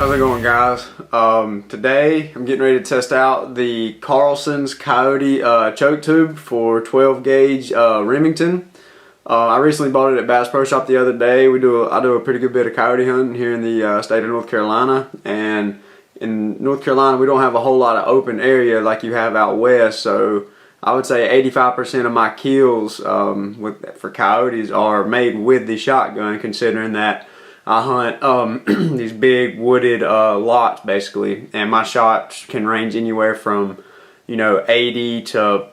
How's it going, guys? Today I'm getting ready to test out the Carlson's Coyote choke tube for 12 gauge Remington. I recently bought it at Bass Pro Shop the other day. I do a pretty good bit of coyote hunting here in the state of North Carolina, and in North Carolina we don't have a whole lot of open area like you have out west, so I would say 85% of my kills for coyotes are made with the shotgun, considering that I hunt these big wooded lots basically, and my shots can range anywhere from 80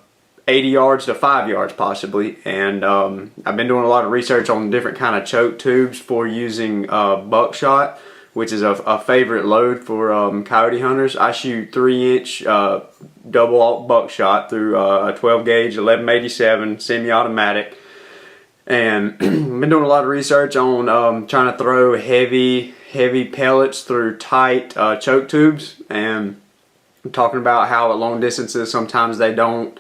yards to 5 yards possibly. And I've been doing a lot of research on different kind of choke tubes for using buckshot, which is a favorite load for coyote hunters. I shoot 3-inch double alt buckshot through a 12 gauge 1187 semi-automatic. And I've been doing a lot of research on trying to throw heavy pellets through tight choke tubes, and I'm talking about how at long distances sometimes they don't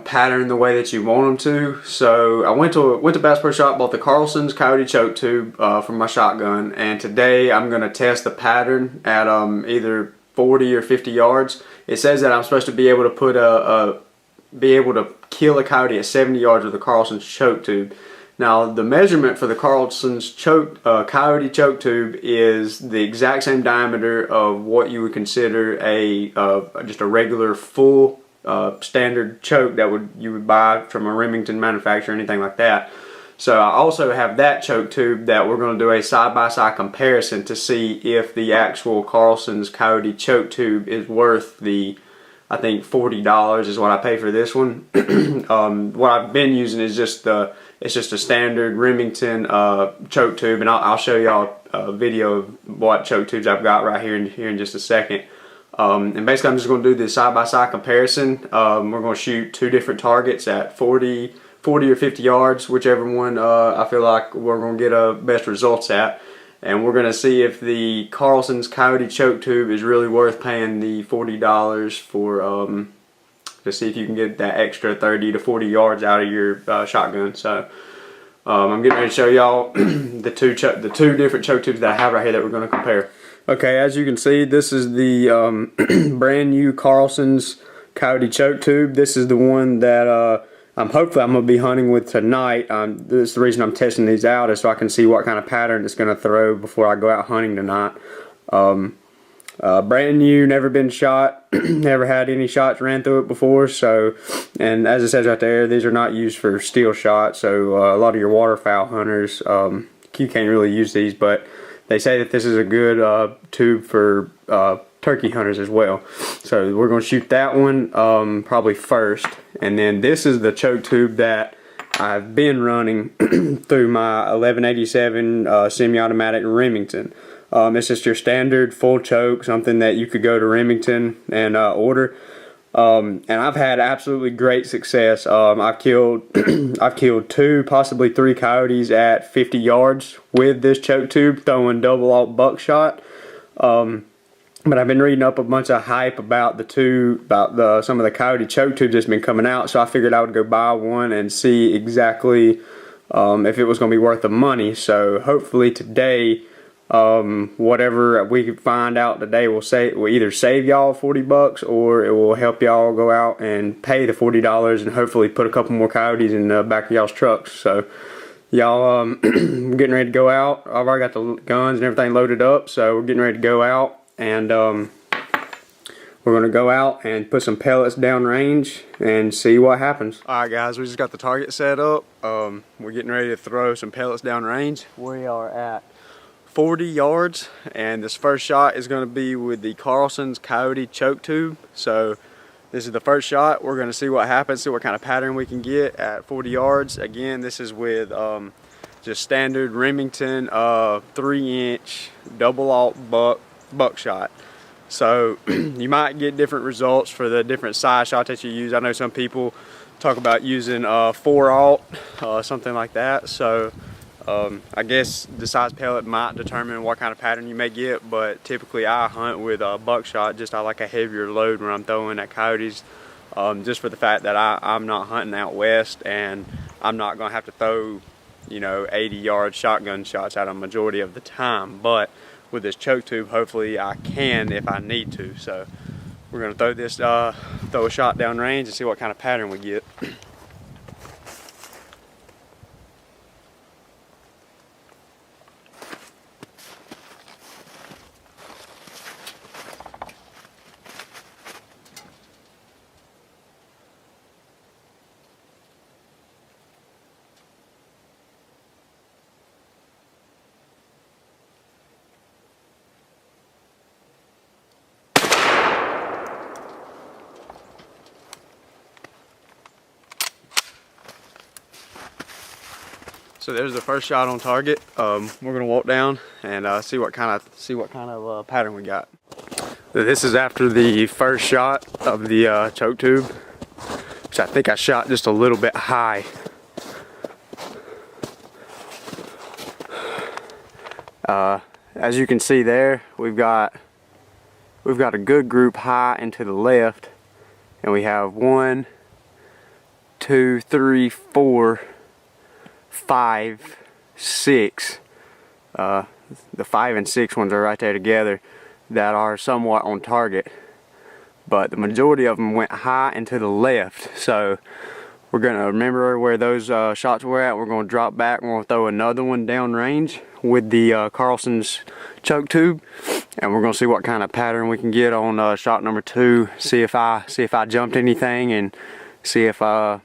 pattern the way that you want them to. So I went to Bass Pro Shop, bought the Carlson's Coyote choke tube for my shotgun, and today I'm going to test the pattern at either 40 or 50 yards. It says that I'm supposed to be able to kill a coyote at 70 yards with the Carlson's choke tube. Now the measurement for the Carlson's coyote choke tube is the exact same diameter of what you would consider just a regular full standard choke that you would buy from a Remington manufacturer or anything like that. So I also have that choke tube that we're going to do a side-by-side comparison to see if the actual Carlson's Coyote choke tube is worth the, I think $40 is what I pay for this one. What I've been using is it's just a standard Remington choke tube, and I'll show y'all a video of what choke tubes I've got right here in just a second. And basically I'm just going to do this side-by-side comparison. We're going to shoot two different targets at 40 or 50 yards, whichever one I feel like we're going to get best results at. And we're going to see if the Carlson's Coyote choke tube is really worth paying the $40 for, to see if you can get that extra 30 to 40 yards out of your shotgun. So I'm getting ready to show y'all the two different choke tubes that I have right here that we're going to compare. Okay, as you can see, this is the brand new Carlson's Coyote choke tube. This is the one that hopefully I'm going to be hunting with tonight. This is the reason I'm testing these out, is so I can see what kind of pattern it's going to throw before I go out hunting tonight. Brand new, never been shot, never had any shots ran through it before. So, and as it says right there, these are not used for steel shots. So a lot of your waterfowl hunters, you can't really use these, but they say that this is a good tube for turkey hunters as well. So we're going to shoot that one probably first, and then this is the choke tube that I've been running through my 1187 semi-automatic Remington. It's just your standard full choke, something that you could go to Remington and order. And I've had absolutely great success. I've killed two, possibly three coyotes at 50 yards with this choke tube, throwing double alt buckshot. But I've been reading up a bunch of hype about some of the coyote choke tubes that's been coming out, so I figured I would go buy one and see exactly if it was going to be worth the money. So hopefully today, whatever we can find out today will either save y'all $40 or it will help y'all go out and pay the $40 and hopefully put a couple more coyotes in the back of y'all's trucks. So y'all, getting ready to go out. I've already got the guns and everything loaded up, so we're getting ready to go out, and we're going to go out and put some pellets down range and see what happens. Alright guys, we just got the target set up. We're getting ready to throw some pellets down range. We are at 40 yards, and this first shot is going to be with the Carlson's Coyote choke tube. So this is the first shot. We're going to see what happens, see what kind of pattern we can get at 40 yards. Again, this is with just standard Remington 3-inch double alt buckshot. So you might get different results for the different size shots that you use. I know some people talk about using 4 alt, something like that. So I guess the size pellet might determine what kind of pattern you may get, but typically I hunt with buckshot. Just I like a heavier load when I'm throwing at coyotes, just for the fact that I'm not hunting out west, and I'm not going to have to throw 80-yard shotgun shots out a majority of the time. But with this choke tube. Hopefully I can if I need to. So we're gonna throw a shot down range and see what kind of pattern we get. So there's the first shot on target. We're gonna walk down and see what kind of pattern we got. So this is after the first shot of the choke tube, which I think I shot just a little bit high. As you can see there, we've got a good group high and to the left, and we have 1, 2, 3, 4, 5, 6. The 5 and 6 ones are right there together that are somewhat on target, but the majority of them went high and to the left. So we're gonna remember where those shots were at. We're gonna drop back and we're gonna throw another one down range with the Carlson's choke tube, and we're gonna see what kind of pattern we can get on shot number 2. See if I jumped anything, and see if I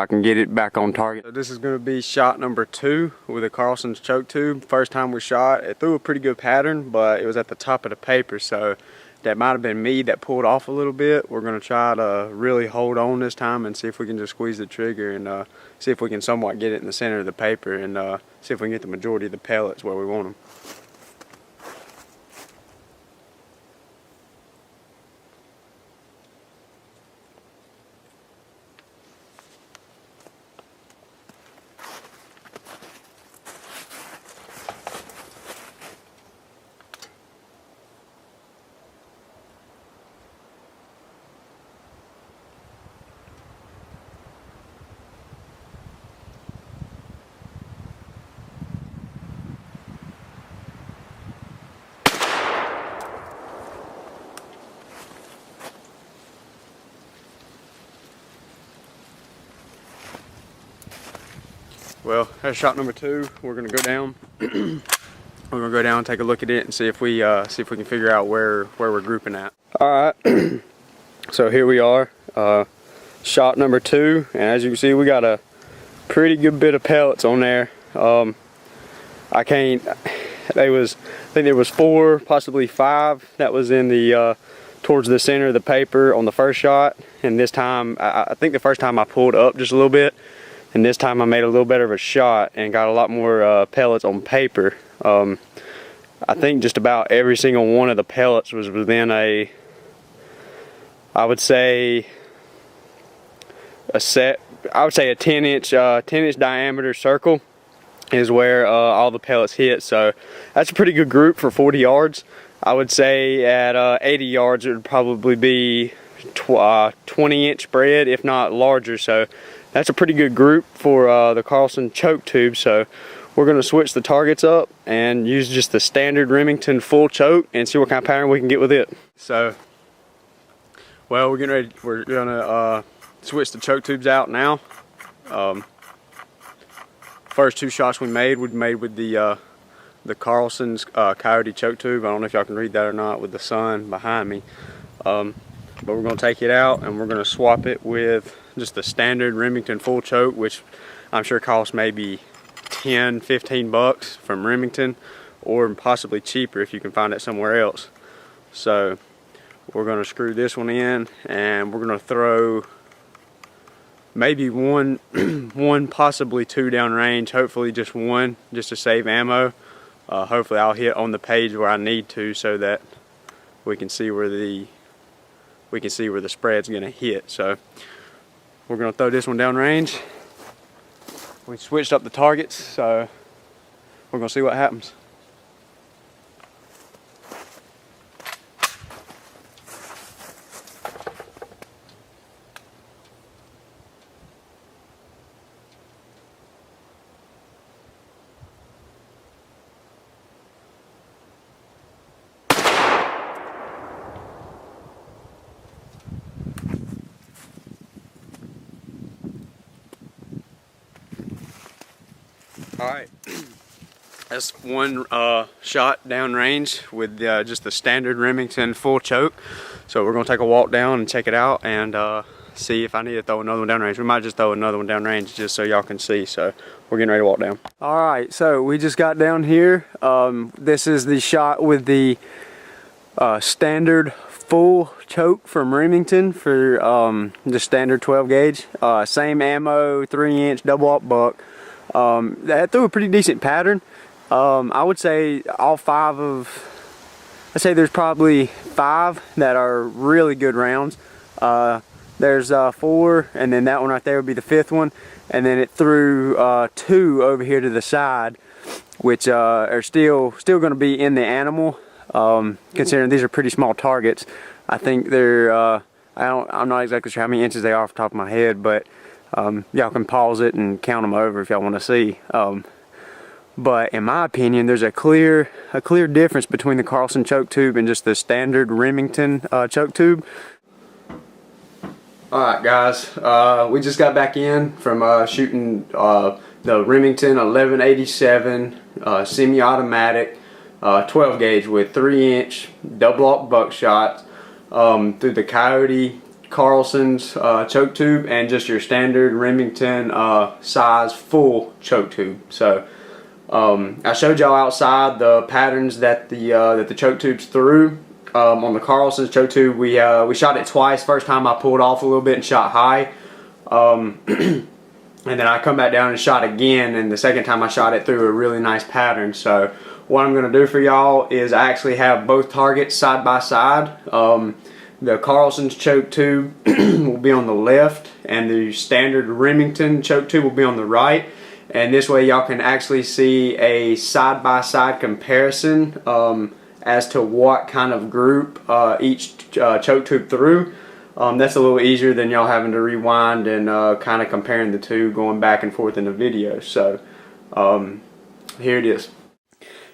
can get it back on target. So this is going to be shot number 2 with the Carlson's choke tube. First time we shot, it threw a pretty good pattern, but it was at the top of the paper, so that might have been me that pulled off a little bit. We're going to try to really hold on this time and see if we can just squeeze the trigger and see if we can somewhat get it in the center of the paper, and see if we can get the majority of the pellets where we want them. Well, that's shot number 2. We're gonna go down. We're gonna go down and take a look at it and see if we can figure out where we're grouping at. All right. So here we are, shot number 2, and as you can see, we got a pretty good bit of pellets on there. I think there was 4, possibly 5 that was in the towards the center of the paper on the first shot, and this time I think the first time I pulled up just a little bit, and this time I made a little better of a shot and got a lot more pellets on paper. I think just about every single one of the pellets was within I would say a 10-inch diameter circle is where all the pellets hit. So that's a pretty good group for 40 yards. I would say at 80 yards it would probably be 20-inch spread, if not larger. So that's a pretty good group for the Carlson choke tube. So we're going to switch the targets up and use just the standard Remington full choke and see what kind of pattern we can get with it. So, well, we're getting ready. We're going to switch the choke tubes out now. First 2 shots we made with the Carlson's Coyote choke tube. I don't know if y'all can read that or not with the sun behind me. But we're going to take it out and we're going to swap it with just the standard Remington full choke, which I'm sure costs maybe 10-15 bucks from Remington, or possibly cheaper if you can find it somewhere else. So we're going to screw this one in, and we're going to throw maybe one possibly 2 down range, hopefully just 1, just to save ammo. Hopefully I'll hit on the page where I need to, so that we can see where the spread's going to hit. So we're going to throw this one down range. We switched up the targets, so we're going to see what happens. Alright, that's one shot downrange with just the standard Remington full choke. So we're going to take a walk down and check it out and see if I need to throw another one downrange. We might just throw another one downrange just so y'all can see. So we're getting ready to walk down. Alright, so we just got down here. This is the shot with the standard full choke from Remington for the standard 12 gauge. Same ammo, 3-inch double aught buck. That threw a pretty decent pattern. I would say all five of, I'd say there's probably 5 that are really good rounds. There's 4, and then that one right there would be the 5th one, and then it threw 2 over here to the side, which are still going to be in the animal. Considering these are pretty small targets. I think they're I'm not exactly sure how many inches they are off the top of my head, but y'all can pause it and count them over if y'all want to see. But in my opinion, there's a clear difference between the Carlson choke tube and just the standard Remington choke tube. Alright guys, we just got back in from shooting the Remington 1187 semi-automatic 12 gauge with 3-inch double aught buckshot through the Coyote Carlson's choke tube and just your standard Remington size full choke tube. So I showed y'all outside the patterns that the choke tubes threw. On the Carlson's choke tube, we shot it twice. First time I pulled off a little bit and shot high, and then I come back down and shot again, and the second time I shot it through a really nice pattern. So what I'm going to do for y'all is I actually have both targets side by side. The Carlson's choke tube will be on the left and the standard Remington choke tube will be on the right, and this way y'all can actually see a side by side comparison as to what kind of group each choke tube threw. That's a little easier than y'all having to rewind and kind of comparing the two, going back and forth in the video. So here it is.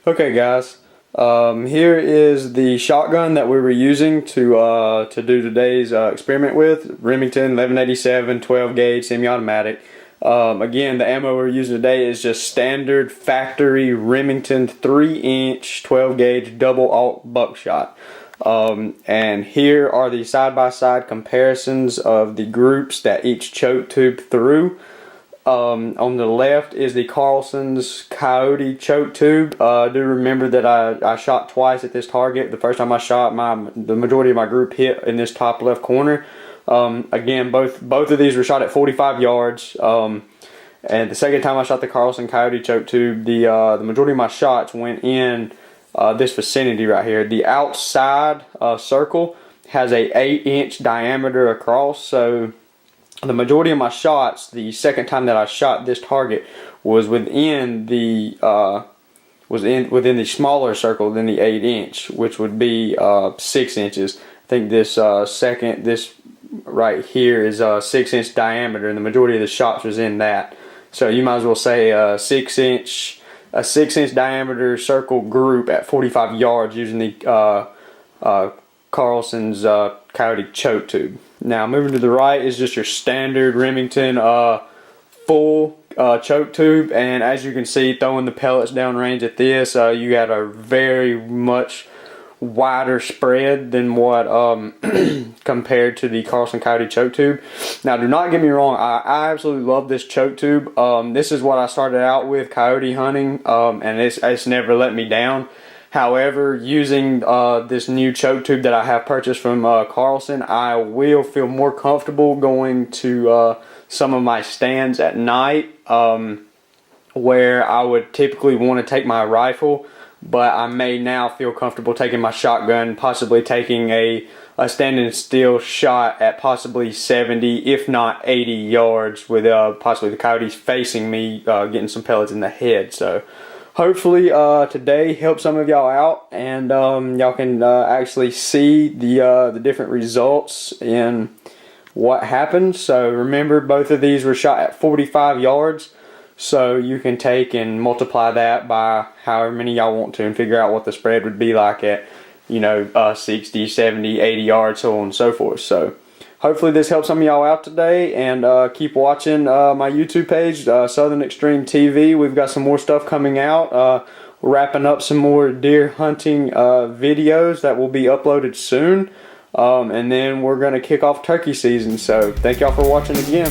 Okay guys, here is the shotgun that we were using to do today's experiment with. Remington 1187 12 gauge semi-automatic. Again, the ammo we're using today is just standard factory Remington 3-inch 12 gauge double aught buckshot. And here are the side-by-side comparisons of the groups that each choke tube threw. On the left is the Carlson's Coyote choke tube. Do remember that I shot twice at this target. The first time I shot, the majority of my group hit in this top left corner. Again, both of these were shot at 45 yards. And the second time I shot the Carlson Coyote choke tube, the majority of my shots went in this vicinity right here. The outside circle has a 8-inch diameter across, so the majority of my shots, the second time that I shot this target, was within the smaller circle than the 8-inch, which would be 6 inches. I think this this right here is a 6-inch diameter, and the majority of the shots was in that. So you might as well say a 6-inch diameter circle group at 45 yards using the Carlson's Coyote choke tube. Now moving to the right is just your standard Remington full choke tube, and as you can see, throwing the pellets downrange at this, you got a very much wider spread than what compared to the Carlson Coyote choke tube. Now do not get me wrong, I absolutely love this choke tube. This is what I started out with coyote hunting, and it's never let me down. However, using this new choke tube that I have purchased from Carlson, I will feel more comfortable going to some of my stands at night where I would typically want to take my rifle, but I may now feel comfortable taking my shotgun, possibly taking a standing still shot at possibly 70, if not 80 yards, with possibly the coyotes facing me, getting some pellets in the head. So hopefully today helps some of y'all out, and y'all can actually see the different results in what happened. So remember, both of these were shot at 45 yards. So you can take and multiply that by however many y'all want to and figure out what the spread would be like at, 60, 70, 80 yards, so on and so forth. So hopefully this helps some of y'all out today, and keep watching my YouTube page, Southern Extreme TV. We've got some more stuff coming out. We're wrapping up some more deer hunting videos that will be uploaded soon. And then we're going to kick off turkey season. So thank y'all for watching again.